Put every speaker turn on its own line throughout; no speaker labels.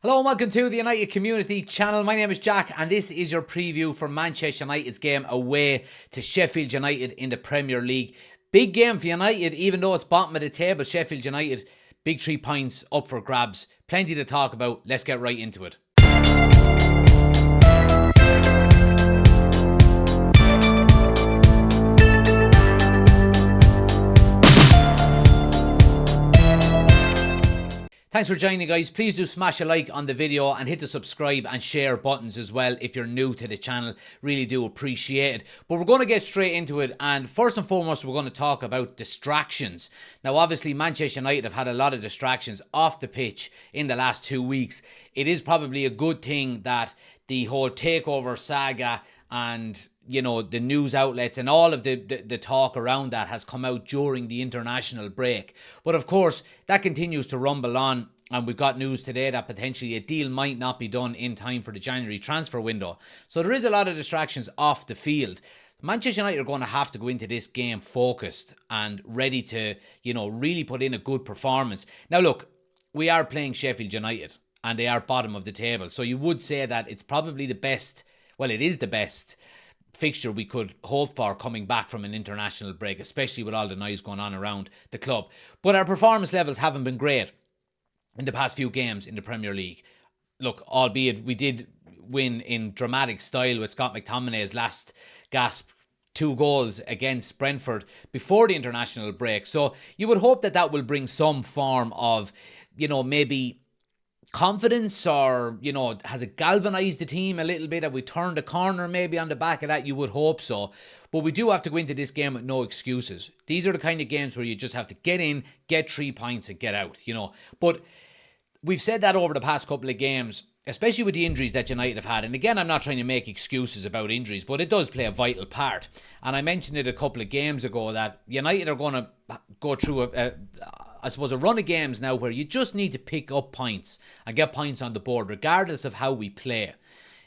Hello and welcome to the United Community Channel. My name is Jack and this is your preview for Manchester United's game away to Sheffield United in the Premier League. Big game for United, even though it's bottom of the table. Sheffield United, big 3 points up for grabs. Plenty to talk about. Let's get right into it. Thanks for joining, guys. Please do smash a like on the video and hit the subscribe and share buttons as well if you're new to the channel. Really do appreciate it. But we're going to get straight into it, and first and foremost we're going to talk about distractions. Now obviously Manchester United have had a lot of distractions off the pitch in the last 2 weeks. It is probably a good thing that the whole takeover saga and the news outlets and all of the talk around that has come out during the international break. But of course, that continues to rumble on, and we've got news today that potentially a deal might not be done in time for the January transfer window. So there is a lot of distractions off the field. Manchester United are going to have to go into this game focused and ready to, really put in a good performance. Now look, we are playing Sheffield United and they are bottom of the table. So you would say that it's probably the best, well, it is the best fixture we could hope for coming back from an international break, especially with all the noise going on around the club. But our performance levels haven't been great in the past few games in the Premier League. Look, albeit we did win in dramatic style with Scott McTominay's last gasp 2 goals against Brentford before the international break. So you would hope that that will bring some form of, maybe confidence, or has it galvanized the team a little bit? Have we turned a corner maybe on the back of that? You would hope so. But we do have to go into this game with no excuses. These are the kind of games where you just have to get in, get 3 points and get out, But we've said that over the past couple of games, especially with the injuries that United have had. And again, I'm not trying to make excuses about injuries, but it does play a vital part. And I mentioned it a couple of games ago that United are going to go through a run of games now where you just need to pick up points and get points on the board regardless of how we play.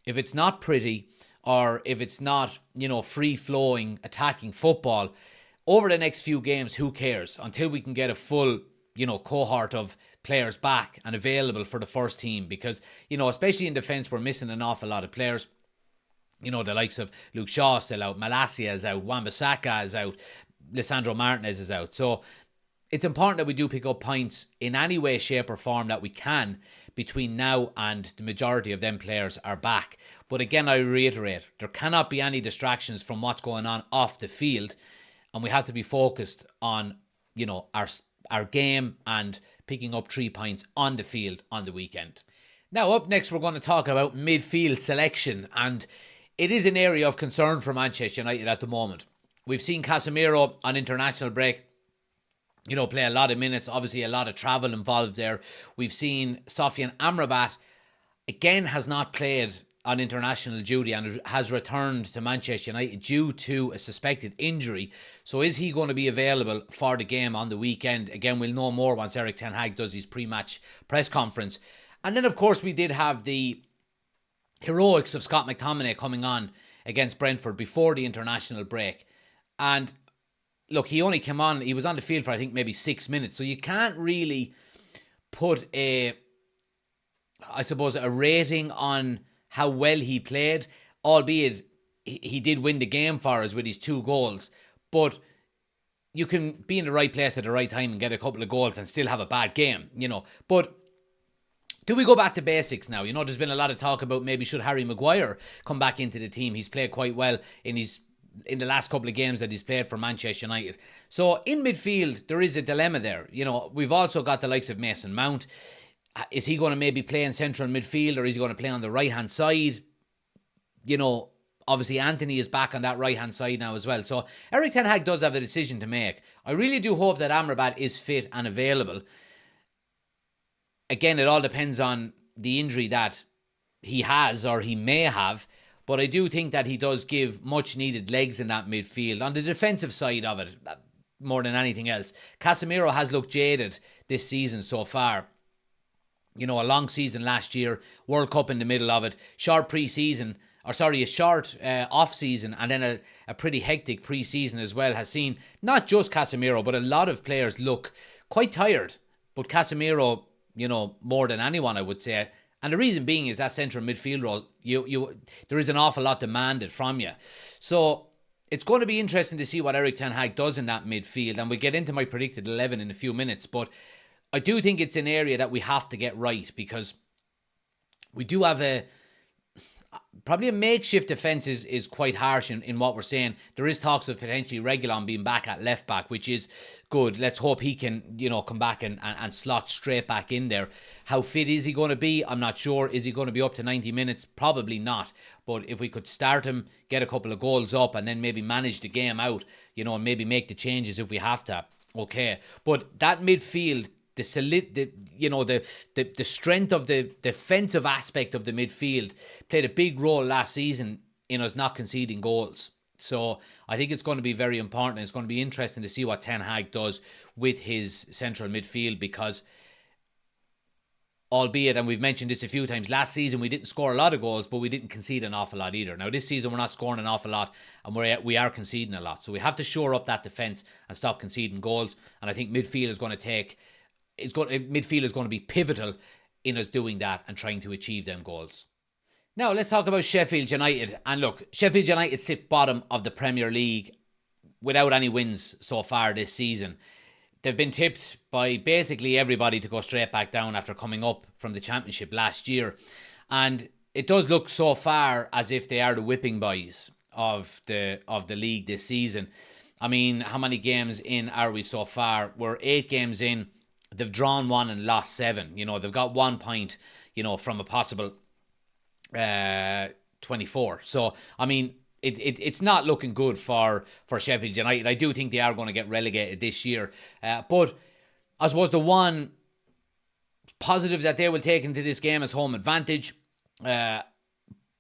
If it's not pretty, or if it's not, free-flowing, attacking football, over the next few games, who cares? Until we can get a full, cohort of players back and available for the first team. Because, especially in defence, we're missing an awful lot of players. The likes of Luke Shaw still out, Malacia is out, Wan-Bissaka is out, Lisandro Martinez is out. So it's important that we do pick up points in any way, shape or form that we can between now and the majority of them players are back. But again, I reiterate, there cannot be any distractions from what's going on off the field, and we have to be focused on, our game and picking up 3 points on the field on the weekend. Now, up next, we're going to talk about midfield selection, and it is an area of concern for Manchester United at the moment. We've seen Casemiro on international break, play a lot of minutes, obviously a lot of travel involved there. We've seen Sofyan Amrabat, again, has not played on international duty and has returned to Manchester United due to a suspected injury. So is he going to be available for the game on the weekend? Again, we'll know more once Erik ten Hag does his pre-match press conference. And then, of course, we did have the heroics of Scott McTominay coming on against Brentford before the international break. And look, he only came on, he was on the field for I think maybe 6 minutes. So you can't really put a rating on how well he played, albeit he did win the game for us with his 2 goals. But you can be in the right place at the right time and get a couple of goals and still have a bad game, But do we go back to basics now? There's been a lot of talk about maybe should Harry Maguire come back into the team. He's played quite well in the last couple of games that he's played for Manchester United. So in midfield, there is a dilemma there. We've also got the likes of Mason Mount. Is he going to maybe play in central midfield, or is he going to play on the right-hand side? Obviously Anthony is back on that right-hand side now as well. So Erik ten Hag does have a decision to make. I really do hope that Amrabat is fit and available. Again, it all depends on the injury that he has or he may have. But I do think that he does give much needed legs in that midfield. On the defensive side of it, more than anything else, Casemiro has looked jaded this season so far. A long season last year, World Cup in the middle of it, a short off-season, and then a pretty hectic pre-season as well, has seen not just Casemiro, but a lot of players look quite tired. But Casemiro, more than anyone, I would say, And the reason being is that central midfield role, there is an awful lot demanded from you. So it's going to be interesting to see what Erik ten Hag does in that midfield. And we'll get into my predicted 11 in a few minutes. But I do think it's an area that we have to get right, because we do have probably a makeshift defence is quite harsh in what we're saying. There is talks of potentially Reguilon being back at left back, which is good. Let's hope he can, come back and slot straight back in there. How fit is he going to be? I'm not sure. Is he going to be up to 90 minutes? Probably not. But if we could start him, get a couple of goals up, and then maybe manage the game out, and maybe make the changes if we have to. Okay. But that midfield, the strength of the defensive aspect of the midfield played a big role last season in us not conceding goals. So I think it's going to be very important. It's going to be interesting to see what Ten Hag does with his central midfield, because albeit, and we've mentioned this a few times, last season we didn't score a lot of goals, but we didn't concede an awful lot either. Now this season we're not scoring an awful lot, and we are conceding a lot. So we have to shore up that defence and stop conceding goals. And I think midfield is going to midfield is going to be pivotal in us doing that and trying to achieve them goals. Now, let's talk about Sheffield United. And look, Sheffield United sit bottom of the Premier League without any wins so far this season. They've been tipped by basically everybody to go straight back down after coming up from the Championship last year. And it does look so far as if they are the whipping boys of the league this season. I mean, how many games in are we so far? We're 8 games in. They've drawn 1 and lost 7. They've got 1 point, from a possible 24. So, I mean, it's not looking good for Sheffield United. I do think they are going to get relegated this year. But I suppose the one positive that they will take into this game is home advantage.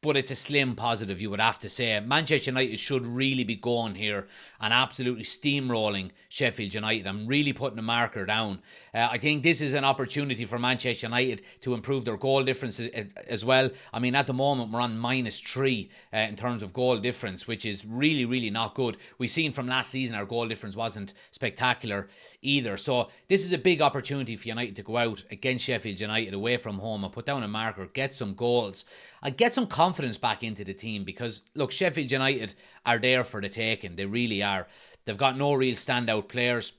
But it's a slim positive, you would have to say. Manchester United should really be going here and absolutely steamrolling Sheffield United. I'm really putting a marker down. I think this is an opportunity for Manchester United to improve their goal difference as well. I mean, at the moment, we're on -3 in terms of goal difference, which is really, really not good. We've seen from last season our goal difference wasn't spectacular either. So this is a big opportunity for United to go out against Sheffield United away from home and put down a marker, get some goals, and get some confidence back into the team, because look, Sheffield United are there for the taking. They really are. They've got no real standout players,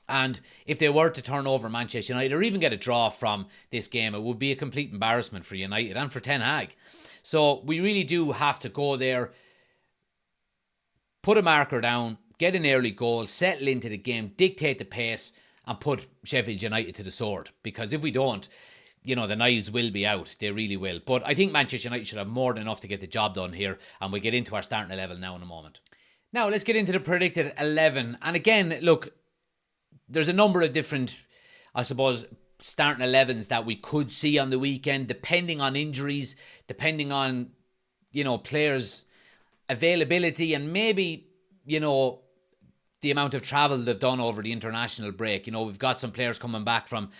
and if they were to turn over Manchester United or even get a draw from this game, it would be a complete embarrassment for United and for Ten Hag. So we really do have to go there, put a marker down, get an early goal, settle into the game, dictate the pace, and put Sheffield United to the sword. Because if we don't, the knives will be out. They really will. But I think Manchester United should have more than enough to get the job done here. And we'll get into our starting 11 now in a moment. Now, let's get into the predicted 11. And again, look, there's a number of different, I suppose, starting 11s that we could see on the weekend, depending on injuries, depending on, players' availability, and maybe, the amount of travel they've done over the international break. We've got some players coming back from,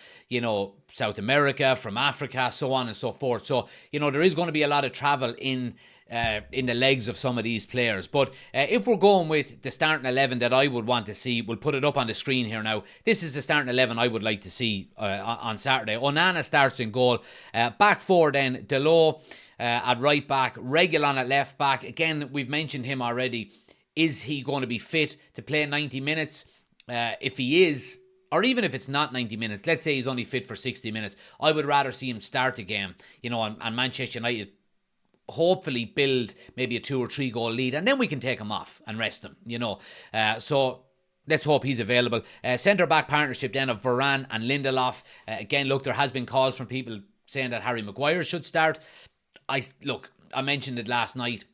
South America, from Africa, so on and so forth. So, there is going to be a lot of travel in the legs of some of these players. But if we're going with the starting 11 that I would want to see, we'll put it up on the screen here now. This is the starting 11 I would like to see on Saturday. Onana starts in goal. Back 4 then, Delot at right back, Reguilon at left back. Again, we've mentioned him already. Is he going to be fit to play 90 minutes? If he is, or even if it's not 90 minutes, let's say he's only fit for 60 minutes, I would rather see him start the game, and Manchester United hopefully build maybe a 2 or 3 goal lead, and then we can take him off and rest him, So let's hope he's available. Centre-back partnership then of Varane and Lindelof. Again, look, there has been calls from people saying that Harry Maguire should start. I mentioned it last night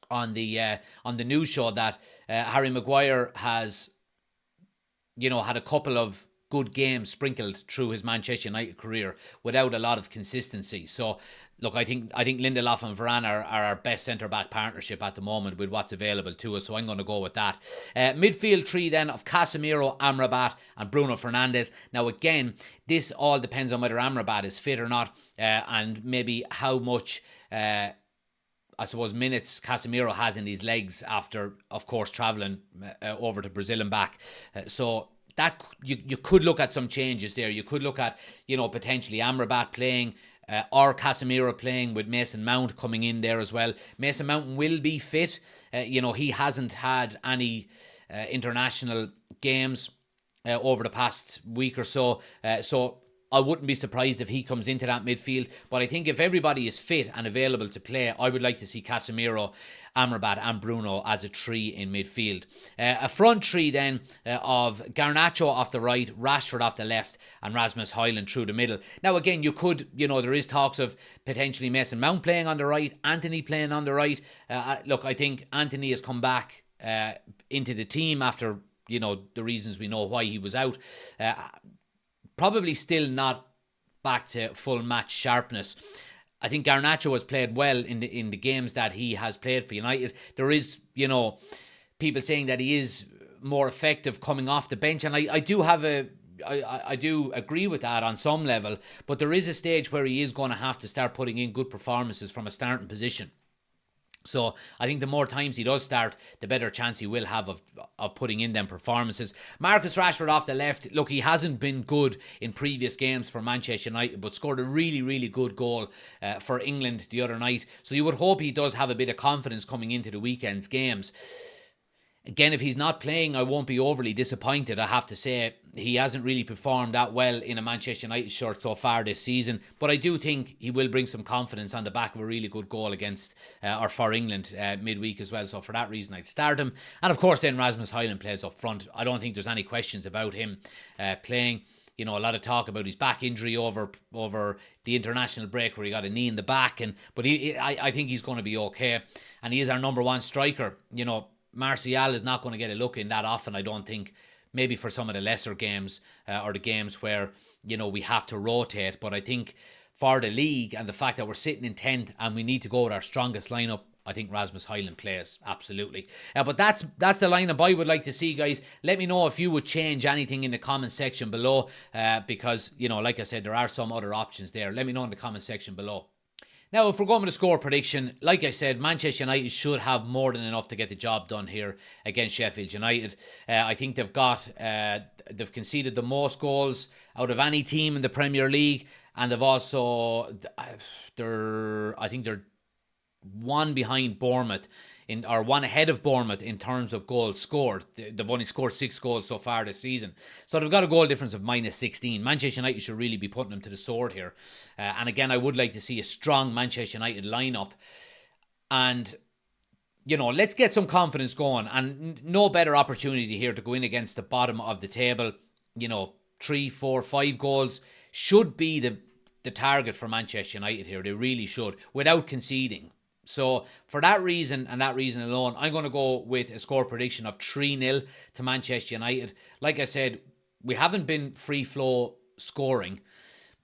on the news show that Harry Maguire has, had a couple of good games sprinkled through his Manchester United career without a lot of consistency. So, look, I think Lindelof and Varane are our best centre-back partnership at the moment with what's available to us, so I'm going to go with that. Midfield 3 then of Casemiro, Amrabat and Bruno Fernandes. Now, again, this all depends on whether Amrabat is fit or not, and maybe how much I suppose minutes Casemiro has in his legs after, of course, travelling over to Brazil and back. So that you could look at some changes there. You could look at, potentially Amrabat playing, or Casemiro playing, with Mason Mount coming in there as well. Mason Mount will be fit. He hasn't had any international games over the past week or so. So I wouldn't be surprised if he comes into that midfield. But I think if everybody is fit and available to play, I would like to see Casemiro, Amrabat and Bruno as a three in midfield. A front three then of Garnacho off the right, Rashford off the left and Rasmus Højlund through the middle. Now again, you could, there is talks of potentially Mason Mount playing on the right, Antony playing on the right. Look, I think Antony has come back into the team after, the reasons we know why he was out. Probably still not back to full match sharpness. I think Garnacho has played well in the games that he has played for United. There is, people saying that he is more effective coming off the bench, and I do agree with that on some level, but there is a stage where he is going to have to start putting in good performances from a starting position. So I think the more times he does start, the better chance he will have of putting in them performances. Marcus Rashford off the left. Look, he hasn't been good in previous games for Manchester United, but scored a really, really good goal for England the other night. So you would hope he does have a bit of confidence coming into the weekend's games. Again, if he's not playing, I won't be overly disappointed. I have to say, he hasn't really performed that well in a Manchester United shirt so far this season. But I do think he will bring some confidence on the back of a really good goal against, or for England midweek as well. So for that reason, I'd start him. And of course, then Rasmus Højlund plays up front. I don't think there's any questions about him playing. A lot of talk about his back injury over the international break where he got a knee in the back. But I think he's going to be okay. And he is our number one striker. Martial is not going to get a look in that often, I don't think. Maybe for some of the lesser games or the games where, we have to rotate. But I think for the league and the fact that we're sitting in 10th and we need to go with our strongest lineup, I think Rasmus Højlund plays, absolutely. But that's the lineup I would like to see, guys. Let me know if you would change anything in the comment section below because, like I said, there are some other options there. Let me know in the comment section below. Now, if we're going with a score prediction, like I said, Manchester United should have more than enough to get the job done here against Sheffield United. I think they've conceded the most goals out of any team in the Premier League, and they've also, I think they're one behind Bournemouth, or one ahead of Bournemouth in terms of goals scored. They've only scored 6 goals so far this season. So they've got a goal difference of -16. Manchester United should really be putting them to the sword here. And again, I would like to see a strong Manchester United lineup. And, let's get some confidence going. And no better opportunity here to go in against the bottom of the table. 3, 4, 5 goals should be the target for Manchester United here. They really should, without conceding. So for that reason and that reason alone, I'm going to go with a score prediction of 3-0 to Manchester United. Like I said, we haven't been free flow scoring,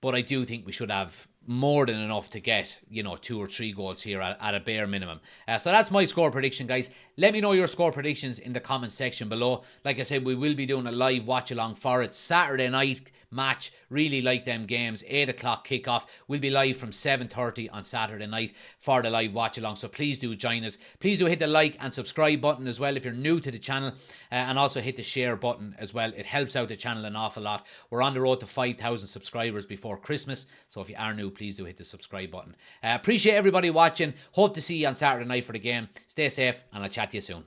but I do think we should have more than enough to get, 2 or 3 goals here at a bare minimum. So that's my score prediction, guys. Let me know your score predictions in the comment section below. Like I said, we will be doing a live watch along for it. Saturday night match. Really like them games. 8 o'clock kickoff. We'll be live from 7:30 on Saturday night for the live watch along. So please do join us. Please do hit the like and subscribe button as well if you're new to the channel. And also hit the share button as well. It helps out the channel an awful lot. We're on the road to 5,000 subscribers before Christmas. So if you are new, please do hit the subscribe button. Appreciate everybody watching. Hope to see you on Saturday night for the game. Stay safe and I'll chat to you soon.